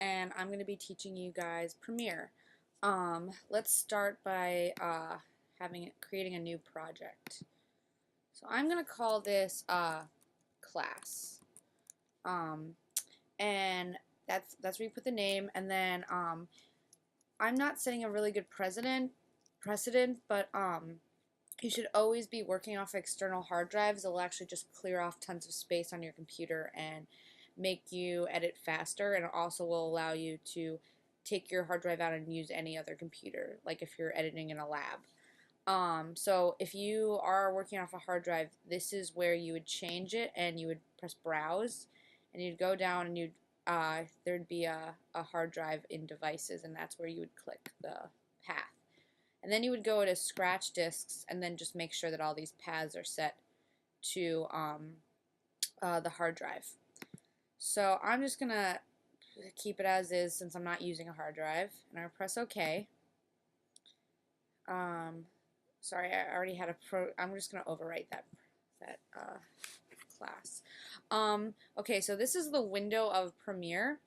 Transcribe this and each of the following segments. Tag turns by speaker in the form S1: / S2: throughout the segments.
S1: and I'm going to be teaching you guys Premiere. Let's start by creating a new project. So I'm going to call this class, um, and that's where you put the name, and then I'm not setting a really good precedent, but you should always be working off external hard drives. It'll actually just clear off tons of space on your computer and make you edit faster, and it also will allow you to take your hard drive out and use any other computer, like if you're editing in a lab. So if you are working off a hard drive, this is where you would change it, and you would press browse, and you'd go down, and there'd be a hard drive in devices, and that's where you would click the path. And then you would go to scratch disks, and then just make sure that all these paths are set to the hard drive. So I'm just gonna keep it as is since I'm not using a hard drive, and I press OK. Sorry, I already had I'm just gonna overwrite that class. Okay, so this is the window of Premiere.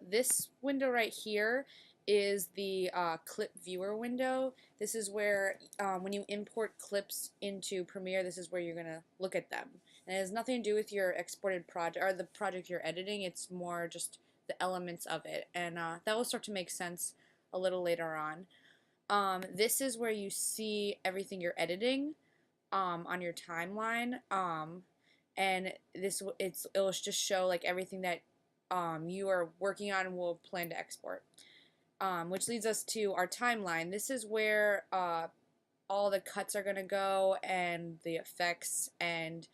S1: This window right here is the clip viewer window. This is where when you import clips into Premiere, this is where you're gonna look at them. And it has nothing to do with your exported project or the project you're editing. It's more just the elements of it, and that will start to make sense a little later on. This is where you see everything you're editing on your timeline, and it'll just show like everything that you are working on and will plan to export. Which leads us to our timeline. This is where all the cuts are gonna go, and the effects, and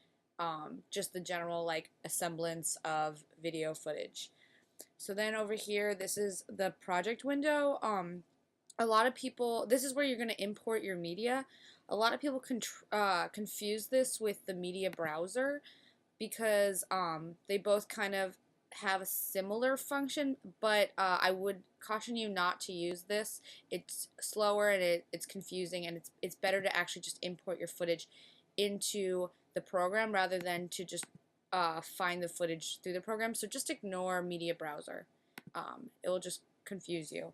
S1: just the general like assemblance of video footage. So then over here, this is the project window. A lot of people, this is where you're going to import your media. A lot of people confuse this with the media browser because they both kind of have a similar function, but I would caution you not to use this. It's slower, and it's confusing, and it's better to actually just import your footage into the program rather than to just find the footage through the program. So just ignore media browser. It will just confuse you.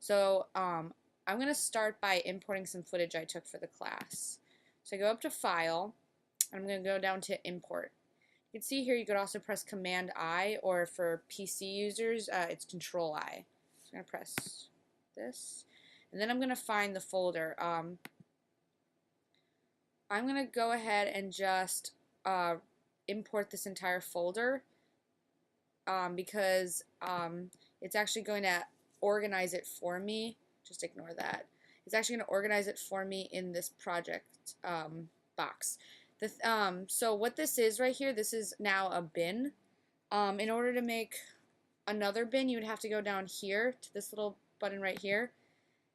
S1: So I'm going to start by importing some footage I took for the class. So I go up to File, and I'm going to go down to Import. You can see here you could also press Command I, or for PC users, it's Control I. So I'm going to press this, and then I'm going to find the folder. I'm going to go ahead and just import this entire folder because it's actually going to organize it for me. Just ignore that. It's actually going to organize it for me in this project box. So what this is right here, this is now a bin. In order to make another bin, you would have to go down here to this little button right here,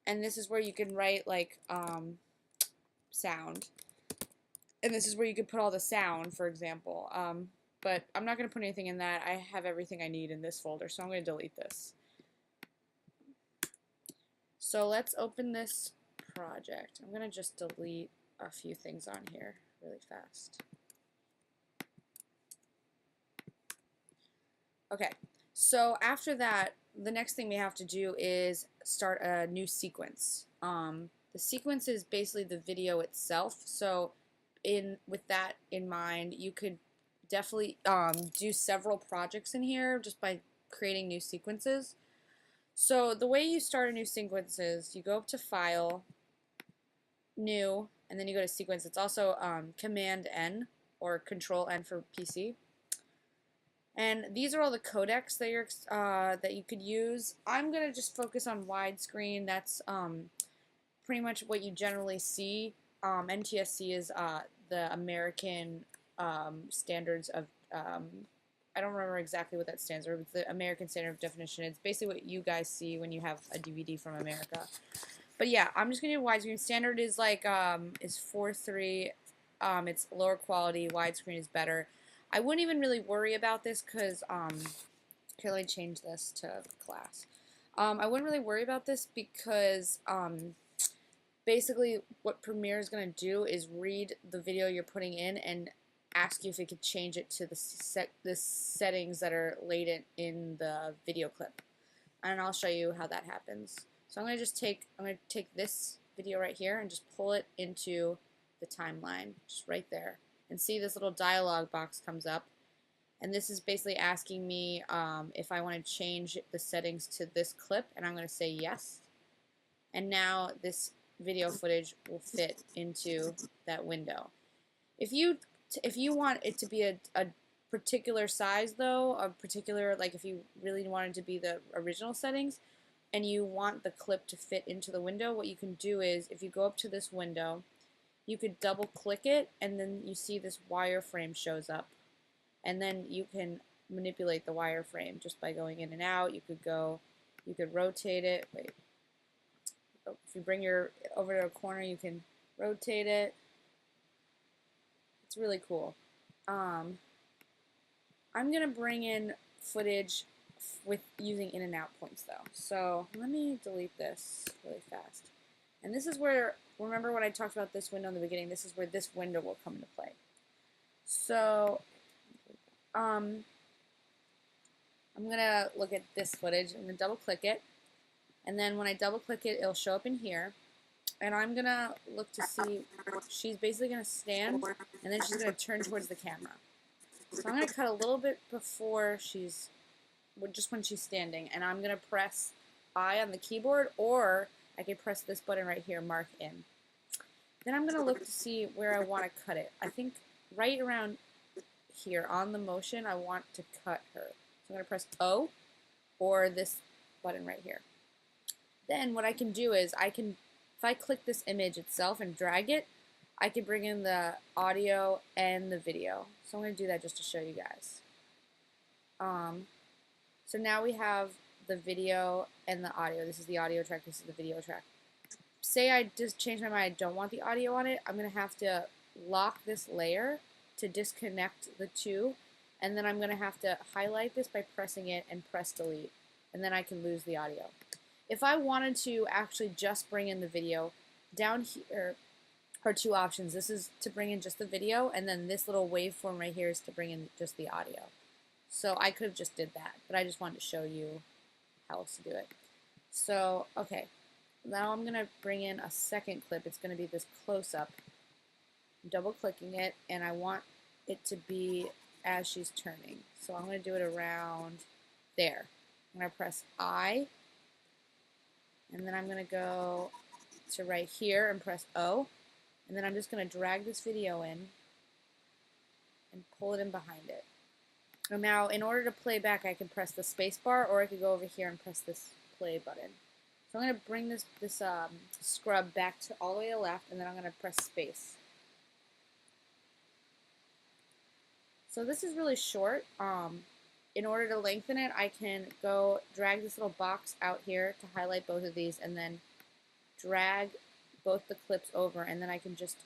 S1: and this is where you can write like sound, and this is where you could put all the sound, for example. But I'm not going to put anything in that. I have everything I need in this folder, so I'm going to delete this. So let's open this project. I'm going to just delete a few things on here really fast. Okay, so after that, the next thing we have to do is start a new sequence. The sequence is basically the video itself, so with that in mind, you could definitely do several projects in here just by creating new sequences. So the way you start a new sequence is you go up to File, New, and then you go to Sequence. It's also Command N or Control N for PC. And these are all the codecs that you could use. I'm gonna just focus on widescreen. That's pretty much what you generally see. NTSC is the American standards of I don't remember exactly what that stands for, but it's the American Standard of Definition. It's basically what you guys see when you have a DVD from America. But yeah, I'm just gonna do widescreen. Standard is like is 4:3. It's lower quality. Widescreen is better. I wouldn't even really worry about this because here, let me change this to class. I wouldn't really worry about this because basically what Premiere is going to do is read the video you're putting in and ask you if it could change it to the settings that are latent in the video clip. And I'll show you how that happens. So I'm going to take this video right here and just pull it into the timeline, just right there. And see this little dialog box comes up. And this is basically asking me if I want to change the settings to this clip, and I'm going to say yes. And now this video footage will fit into that window. If you want it to be a particular size though, a particular, like if you really want it to be the original settings and you want the clip to fit into the window, what you can do is if you go up to this window, you could double click it and then you see this wireframe shows up. And then you can manipulate the wireframe just by going in and out. You could rotate it. Wait. If you bring your over to a corner, you can rotate it. It's really cool. I'm gonna bring in footage with using in and out points though. So let me delete this really fast. And this is where, remember when I talked about this window in the beginning, this is where this window will come into play. So I'm gonna look at this footage. I'm gonna double click it, and then when I double click it, it'll show up in here. And I'm gonna look to see, she's basically gonna stand, and then she's gonna turn towards the camera. So I'm gonna cut a little bit before she's, just when she's standing, and I'm gonna press I on the keyboard, or I can press this button right here, mark in. Then I'm gonna look to see where I want to cut it. I think right around here on the motion, I want to cut her. So I'm going to press O or this button right here. Then what I can do is if I click this image itself and drag it, I can bring in the audio and the video. So I'm going to do that just to show you guys. So now we have the video and the audio. This is the audio track, this is the video track. Say I just change my mind, I don't want the audio on it, I'm going to have to lock this layer to disconnect the two, and then I'm going to have to highlight this by pressing it and press delete, and then I can lose the audio. If I wanted to actually just bring in the video, down here are two options. This is to bring in just the video, and then this little waveform right here is to bring in just the audio. So I could have just did that, but I just wanted to show you how else to do it. So, okay, now I'm going to bring in a second clip. It's going to be this close-up. Double clicking it, and I want it to be as she's turning. So I'm going to do it around there. I'm going to press I, and then I'm going to go to right here and press O, and then I'm just going to drag this video in and pull it in behind it. And now in order to play back, I can press the space bar, or I could go over here and press this play button. So I'm going to bring this scrub back to all the way to the left, and then I'm going to press space. So this is really short. In order to lengthen it, I can go drag this little box out here to highlight both of these, and then drag both the clips over, and then I can just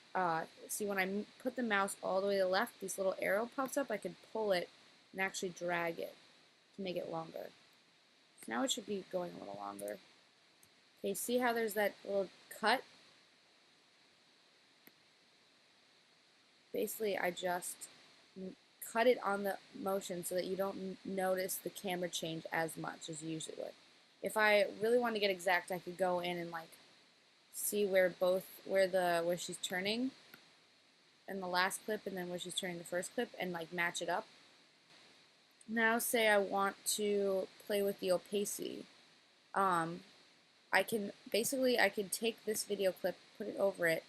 S1: see when I put the mouse all the way to the left, this little arrow pops up. I can pull it and actually drag it to make it longer. So now it should be going a little longer. Okay, see how there's that little cut? Basically, I just cut it on the motion so that you don't notice the camera change as much as you usually would. If I really want to get exact, I could go in and like see where she's turning in the last clip and then where she's turning the first clip and like match it up. Now say I want to play with the opacity. I can take this video clip, put it over it,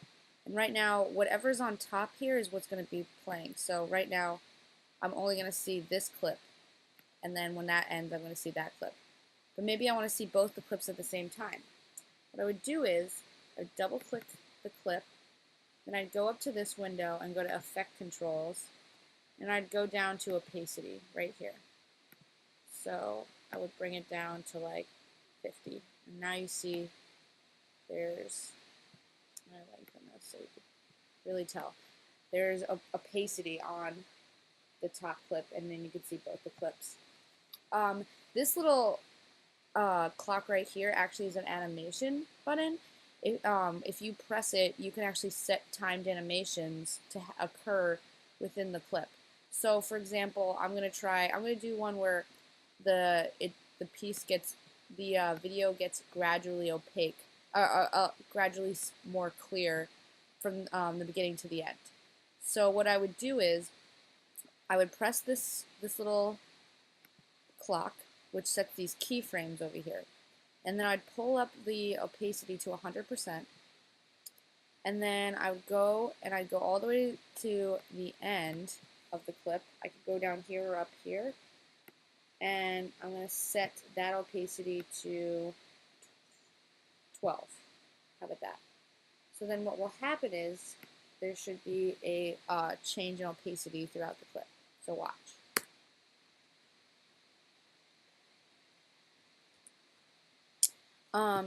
S1: and right now whatever's on top here is what's going to be playing. So right now I'm only going to see this clip, and then when that ends I'm going to see that clip. But maybe I want to see both the clips at the same time. What I would do is I'd double click the clip, then I'd go up to this window and go to Effect Controls, and I'd go down to Opacity right here. So I would bring it down to like 50. And now you see there's, I lengthen this so you can really tell. There's opacity on the top clip, and then you can see both the clips. This little clock right here actually is an animation button. If you press it, you can actually set timed animations to occur within the clip. So for example, I'm going to do one where the video gets gradually opaque, gradually more clear from the beginning to the end. So what I would do is I would press this little clock, which sets these keyframes over here, and then I'd pull up the opacity to 100%, and then I'd go all the way to the end of the clip. I could go down here or up here, and I'm going to set that opacity to 12. How about that? So then what will happen is there should be a change in opacity throughout the clip. So watch.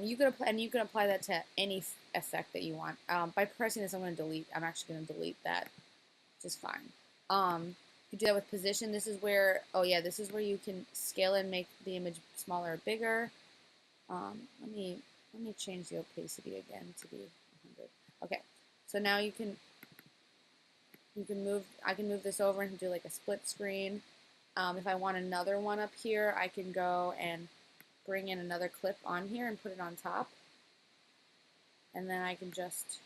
S1: You can apply that to any effect that you want. By pressing this, I'm actually going to delete that just fine. You do that with position. This is where, this is where you can scale and make the image smaller or bigger. Let me change the opacity again to be 100. Okay, so now I can move this over and do like a split screen. If I want another one up here, I can go and bring in another clip on here and put it on top. And then I can just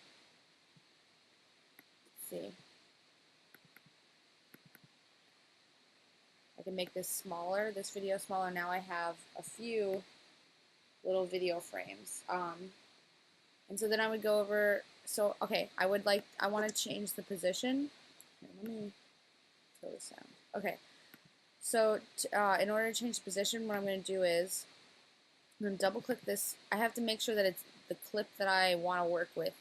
S1: see. I can make this smaller, this video smaller. Now I have a few little video frames. And so then I would go over, I want to change the position. Here, let me kill the sound. Okay, so in order to change the position, what I'm going to do is I'm going to double click this. I have to make sure that it's the clip that I want to work with.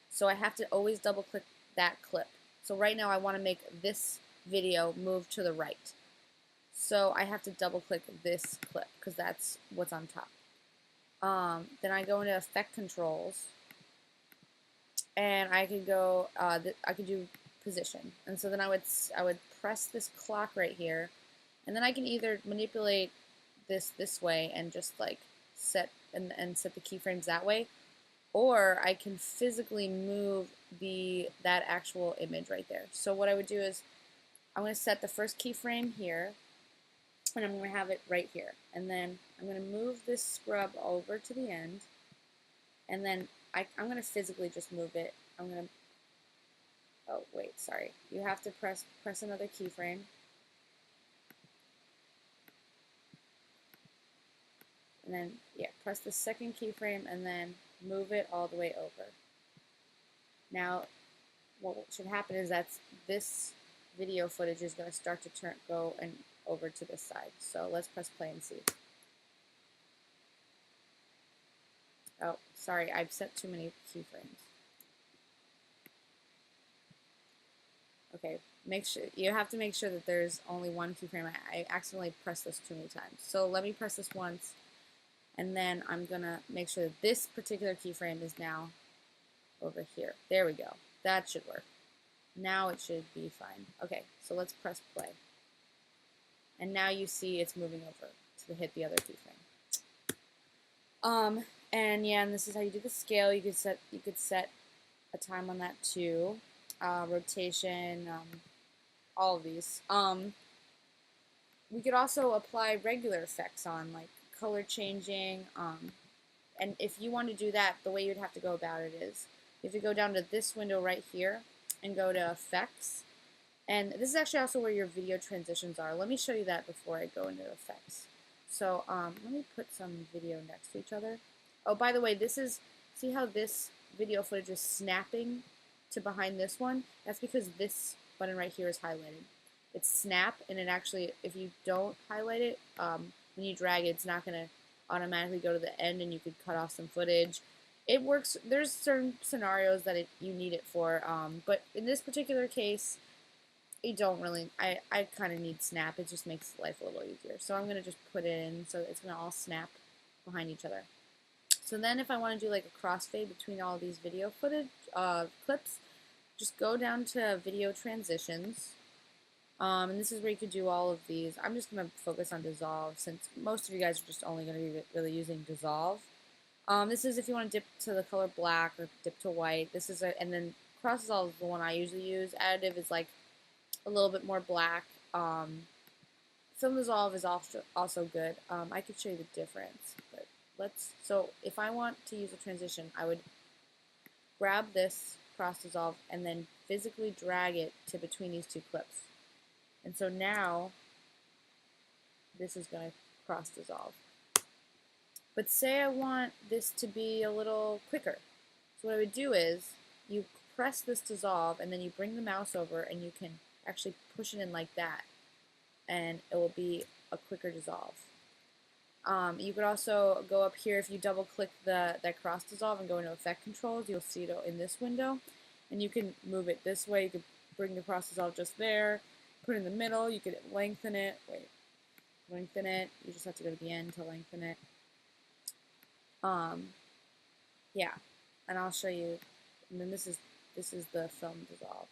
S1: So I have to always double click that clip. So right now I want to make this video move to the right. So I have to double click this clip because that's what's on top. Then I go into effect controls, and I could go. I could do position, and so then I would press this clock right here, and then I can either manipulate this way and just like set set the keyframes that way, or I can physically move that actual image right there. So what I would do is I'm going to set the first keyframe here, and I'm going to have it right here. And then I'm going to move this scrub over to the end, and then I'm going to physically just move it. I'm going to, oh wait, sorry. You have to press another keyframe. And then, press the second keyframe and then move it all the way over. Now, what should happen is this video footage is going to start to go over to this side. So let's press play and see. Oh, sorry, I've set too many keyframes. Okay, you have to make sure that there's only one keyframe. I accidentally pressed this too many times. So let me press this once, and then I'm gonna make sure that this particular keyframe is now over here. There we go. That should work. Now it should be fine. Okay, so let's press play. And now you see it's moving over to hit the other keyframe. And this is how you do the scale. You could set a time on that too. Rotation, all of these. We could also apply regular effects on, like color changing. And if you want to do that, the way you'd have to go about it is you have to go down to this window right here and go to effects. And this is actually also where your video transitions are. Let me show you that before I go into effects. So let me put some video next to each other. Oh, by the way, see how this video footage is snapping to behind this one? That's because this button right here is highlighted. It's snap, and it actually, if you don't highlight it, when you drag it, it's not going to automatically go to the end, and you could cut off some footage. It works. There's certain scenarios that you need it for, but in this particular case, I don't really. I kind of need snap. It just makes life a little easier. So I'm going to just put it in so it's going to all snap behind each other. So then if I want to do like a crossfade between all these video footage clips, just go down to video transitions. And this is where you could do all of these. I'm just going to focus on dissolve since most of you guys are just only going to be really using dissolve. This is if you want to dip to the color black or dip to white. This is and then cross dissolve is the one I usually use. Additive is like a little bit more black. Film dissolve is also good. I could show you the difference, but so if I want to use a transition, I would grab this cross dissolve and then physically drag it to between these two clips. And so now this is going to cross dissolve. But say I want this to be a little quicker. So what I would do is you press this dissolve and then you bring the mouse over and you can actually push it in like that, and it will be a quicker dissolve. You could also go up here, if you double click that cross dissolve and go into effect controls, you'll see it in this window, and you can move it this way. You could bring the cross dissolve just there, put it in the middle, you could lengthen it, lengthen it, you just have to go to the end to lengthen it. Yeah, and I'll show you, and then this is the film dissolve.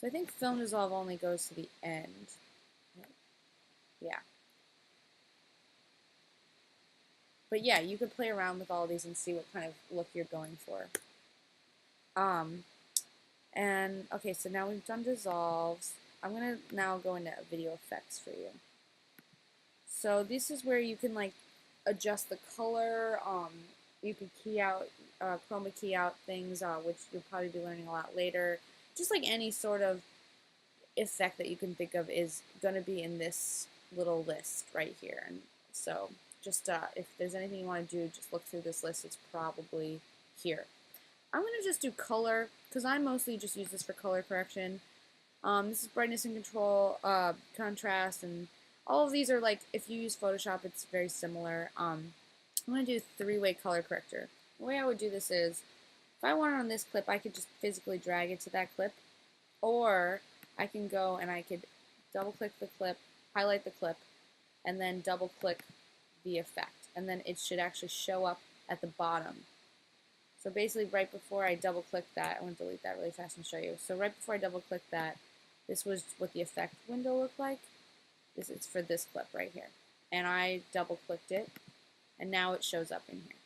S1: So I think film dissolve only goes to the end. Yeah. But yeah, you could play around with all these and see what kind of look you're going for. And okay, so now we've done dissolves. I'm gonna now go into video effects for you. So this is where you can like adjust the color. You can key out, chroma key out things, which you'll probably be learning a lot later. Just like any sort of effect that you can think of is going to be in this little list right here. And so just if there's anything you want to do, just look through this list. It's probably here. I'm going to just do color because I mostly just use this for color correction. This is brightness and control, contrast, and all of these are like, if you use Photoshop, it's very similar. I'm going to do three-way color corrector. The way I would do this is, if I want it on this clip, I could just physically drag it to that clip, or I can go and I could double-click the clip, highlight the clip, and then double-click the effect, and then it should actually show up at the bottom. So basically, right before I double-click that, I want to delete that really fast and show you. So right before I double-click that, this was what the effect window looked like. This is for this clip right here. And I double-clicked it, and now it shows up in here.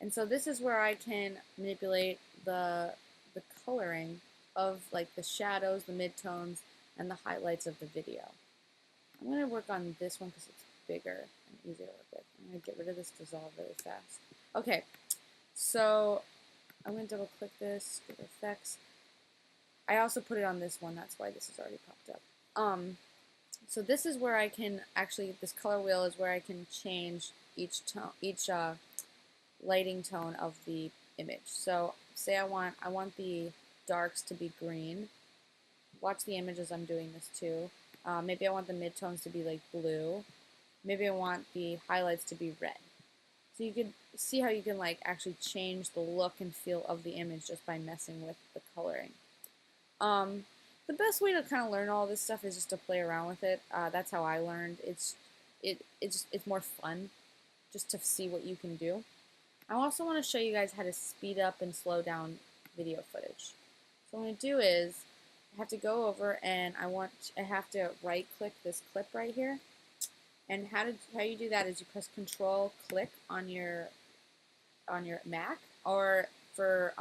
S1: And so this is where I can manipulate the coloring of like the shadows, the midtones, and the highlights of the video. I'm going to work on this one because it's bigger and easier to work with. I'm going to get rid of this dissolve really fast. Okay, so I'm going to double click this, go to effects. I also put it on this one, that's why this has already popped up. So this is where I can actually, this color wheel is where I can change each tone, each lighting tone of the image. So say I want the darks to be green. Watch the image as I'm doing this too. Maybe I want the midtones to be like blue. Maybe I want the highlights to be red. So you can see how you can like actually change the look and feel of the image just by messing with the coloring. The best way to kind of learn all this stuff is just to play around with it. That's how I learned. It's more fun just to see what you can do. I also want to show you guys how to speed up and slow down video footage. So what I'm going to do is I have to go over and I have to right click this clip right here. And how you do that is you press Control click on your Mac, or for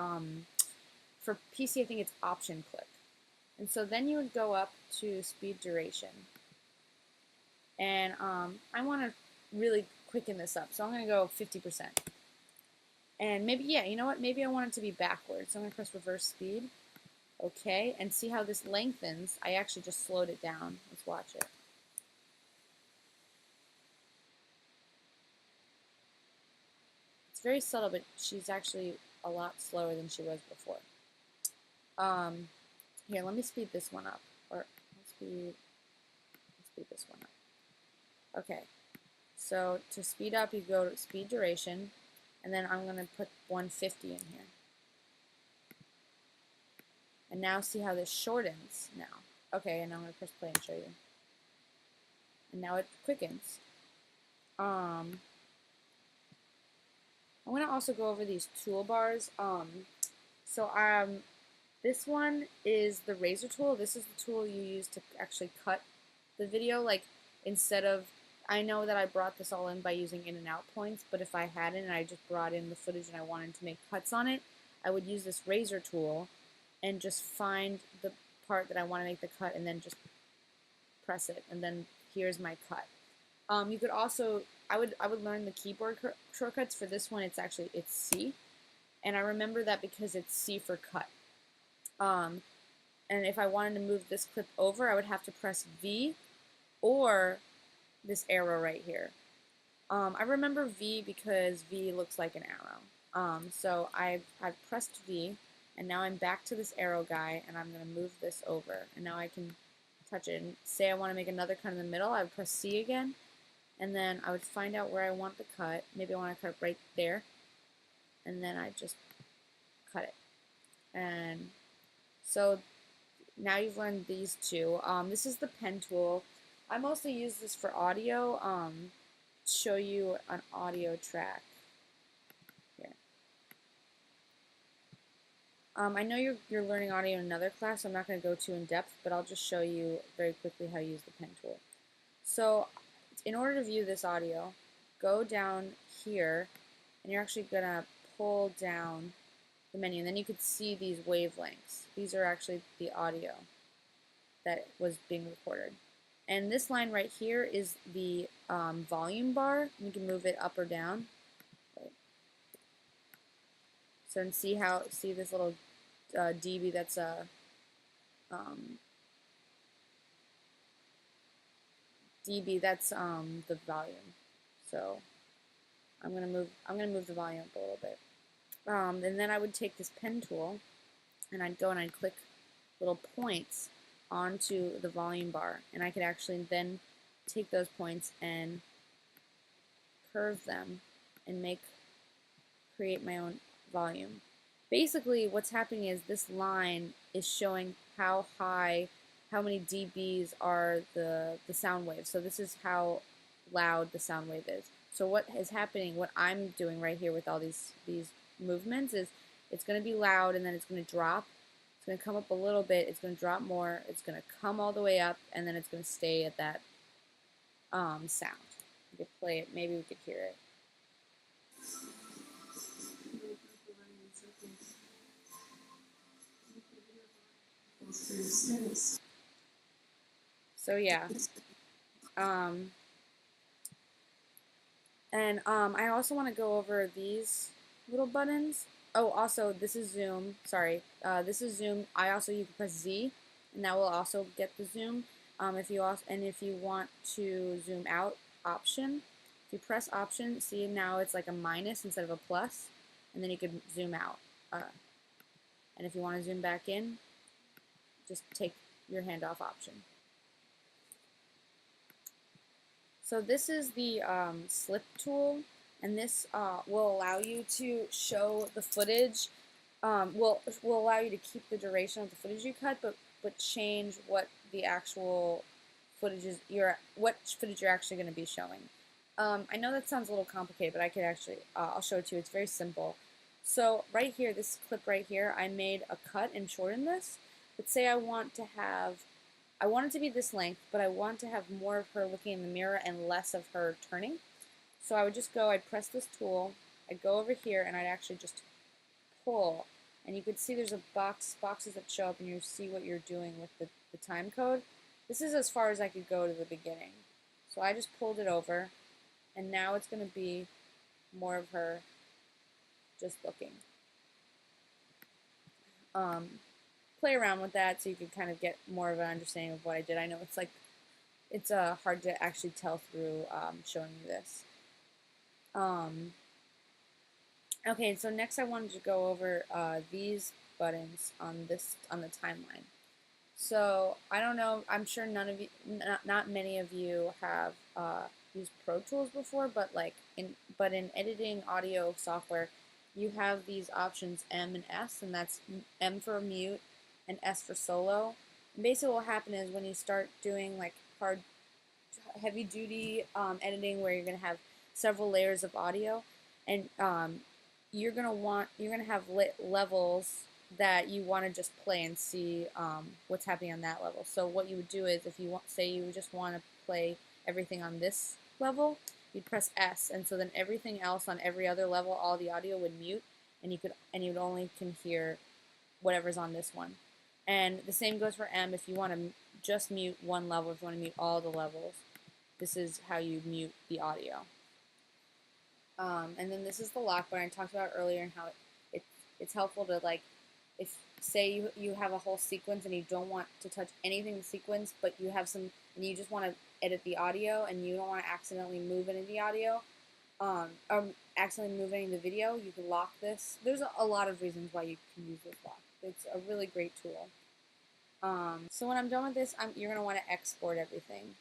S1: PC I think it's Option click. And so then you would go up to speed duration. And I want to really quicken this up, so I'm going to go 50%. And maybe, yeah, you know what? Maybe I want it to be backwards. So I'm going to press reverse speed. Okay, and see how this lengthens. I actually just slowed it down. Let's watch it. It's very subtle, but she's actually a lot slower than she was before. Here, let me speed this one up. Or let's speed this one up. Okay, so to speed up, you go to speed duration, and then I'm going to put 150 in here. And now see how this shortens now. Okay, and I'm going to press play and show you. And now it quickens. I'm going to also go over these toolbars. This one is the razor tool. This is the tool you use to actually cut the video. Like, instead of, I know that I brought this all in by using in and out points, but if I hadn't and I just brought in the footage and I wanted to make cuts on it, I would use this razor tool and just find the part that I want to make the cut and then just press it, and then here's my cut. You could also, I would learn the keyboard shortcuts for this one. It's C, and I remember that because it's C for cut. And if I wanted to move this clip over, I would have to press V or this arrow right here. I remember V because V looks like an arrow. So I've pressed V, and now I'm back to this arrow guy, and I'm going to move this over. And now I can touch it. And say I want to make another cut in the middle, I would press C again, and then I would find out where I want the cut. Maybe I want to cut right there, and then I just cut it. And so now you've learned these two. This is the pen tool. I mostly use this for audio. Show you an audio track here. I know you're learning audio in another class, so I'm not going to go too in depth, but I'll just show you very quickly how to use the pen tool. So in order to view this audio, go down here, and you're actually going to pull down the menu, and then you could see these wavelengths. These are actually the audio that was being recorded. And this line right here is the volume bar. You can move it up or down. So and see this little dB that's dB that's the volume. So I'm gonna move the volume up a little bit. And then I would take this pen tool, and I'd go and I'd click little points onto the volume bar, and I could actually then take those points and curve them and create my own volume. Basically what's happening is this line is showing how many dBs are the sound wave. So this is how loud the sound wave is. So what is happening, what I'm doing right here with all these movements is it's going to be loud, and then it's going to drop. It's going to come up a little bit, it's going to drop more, it's going to come all the way up, and then it's going to stay at that sound. You could play it, maybe we could hear it. So yeah. I also want to go over these little buttons. Oh, also, this is zoom. Sorry, this is zoom. You can press Z, and that will also get the zoom. If you want to zoom out, Option. If you press Option, see now it's like a minus instead of a plus, and then you can zoom out. And if you want to zoom back in, just take your hand off Option. So this is the slip tool, and this will allow you to show the footage. Will allow you to keep the duration of the footage you cut, but change what the actual footage is. What footage you're actually going to be showing. I know that sounds a little complicated, but I could actually I'll show it to you. It's very simple. So right here, this clip right here, I made a cut and shortened this. But say I want it to be this length, but I want to have more of her looking in the mirror and less of her turning. So I would just I'd press this tool, I'd go over here, and I'd actually just pull. And you could see there's a boxes that show up, and you see what you're doing with the time code. This is as far as I could go to the beginning. So I just pulled it over, and now it's going to be more of her just looking. Play around with that so you can kind of get more of an understanding of what I did. I know it's hard to actually tell through showing you this. Okay, so next I wanted to go over these buttons on the timeline. So I don't know, I'm sure not many of you have used Pro Tools before, but in editing audio software, you have these options M and S, and that's M for mute and S for solo. And basically what will happen is when you start doing like heavy duty editing where you're going to have several layers of audio, and you're going to have levels that you want to just play and see what's happening on that level. So what you would do is, if you say you just want to play everything on this level, you'd press S, and so then everything else on every other level, all the audio would mute, and you only can hear whatever's on this one. And the same goes for M. If you want to just mute one level, if you want to mute all the levels, this is how you mute the audio. And then this is the lock button I talked about earlier, and how it's helpful to, like, if say you have a whole sequence and you don't want to touch anything in the sequence, but you have some, and you just want to edit the audio and you don't want to accidentally move any of the audio, or accidentally move any of the video, you can lock this. There's a lot of reasons why you can use this lock. It's a really great tool. So when I'm done with this, you're going to want to export everything.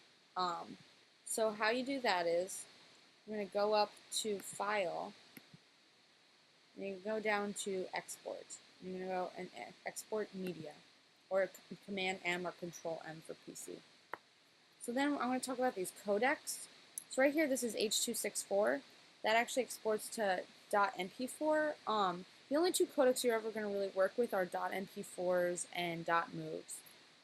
S1: So how you do that is, you're going to go up to File, and you go down to Export. You're going to go and export media, or Command M or Control M for PC. So then I'm going to talk about these codecs. So right here, this is H.264. That actually exports to .mp4. The only two codecs you're ever going to really work with are .mp4s and .moves.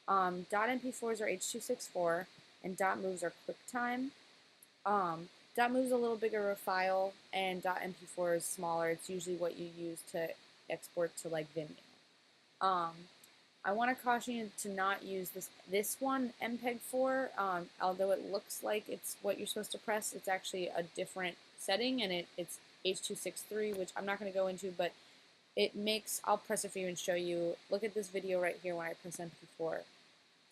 S1: .mp4s are H.264, and .moves are QuickTime. .moves a little bigger of a file, and .mp4 is smaller. It's usually what you use to export to, like, Vimeo. I want to caution you to not use this one, MPEG-4. Although it looks like it's what you're supposed to press, it's actually a different setting, and it's H.263, which I'm not going to go into, but it makes, I'll press it for you and show you. Look at this video right here when I press MP4.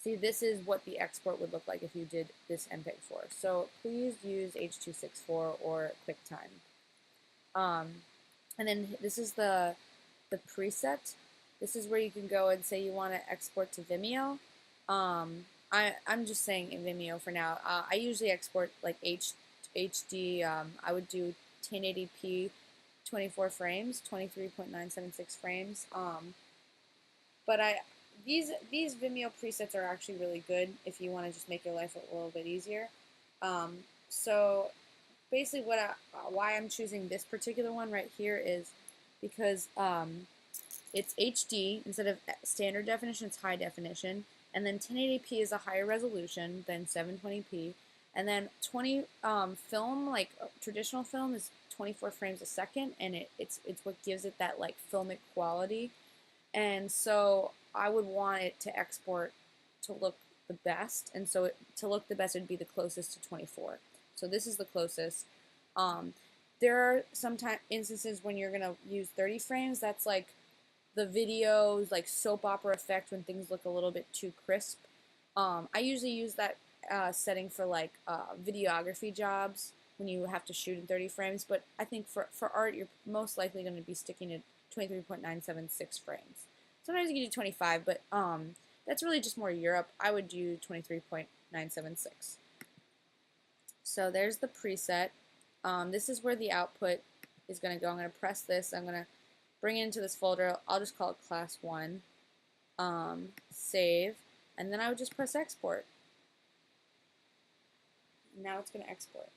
S1: See, this is what the export would look like if you did this MPEG-4. So please use H.264 or QuickTime. And then this is the preset. This is where you can go and say you want to export to Vimeo. I'm just saying in Vimeo for now. I usually export like HD. I would do 1080p, 24 frames, 23.976 frames. But these Vimeo presets are actually really good if you want to just make your life a little bit easier. So basically, why I'm choosing this particular one right here is because it's HD instead of standard definition. It's high definition, and then 1080p is a higher resolution than 720p, and then film, like traditional film, is 24 frames a second, and it's what gives it that, like, filmic quality. And so I would want it to export to look the best, and so to look the best, it'd be the closest to 24. So this is the closest. There are sometimes instances when you're gonna use 30 frames. That's like the videos, like soap opera effect, when things look a little bit too crisp. I usually use that setting for, like, videography jobs when you have to shoot in 30 frames. But I think for art, you're most likely going to be sticking to 23.976 frames. Sometimes you can do 25, but that's really just more Europe. I would do 23.976. So there's the preset. This is where the output is going to go. I'm going to press this. I'm going to bring it into this folder. I'll just call it class 1. Save. And then I would just press export. Now it's going to export.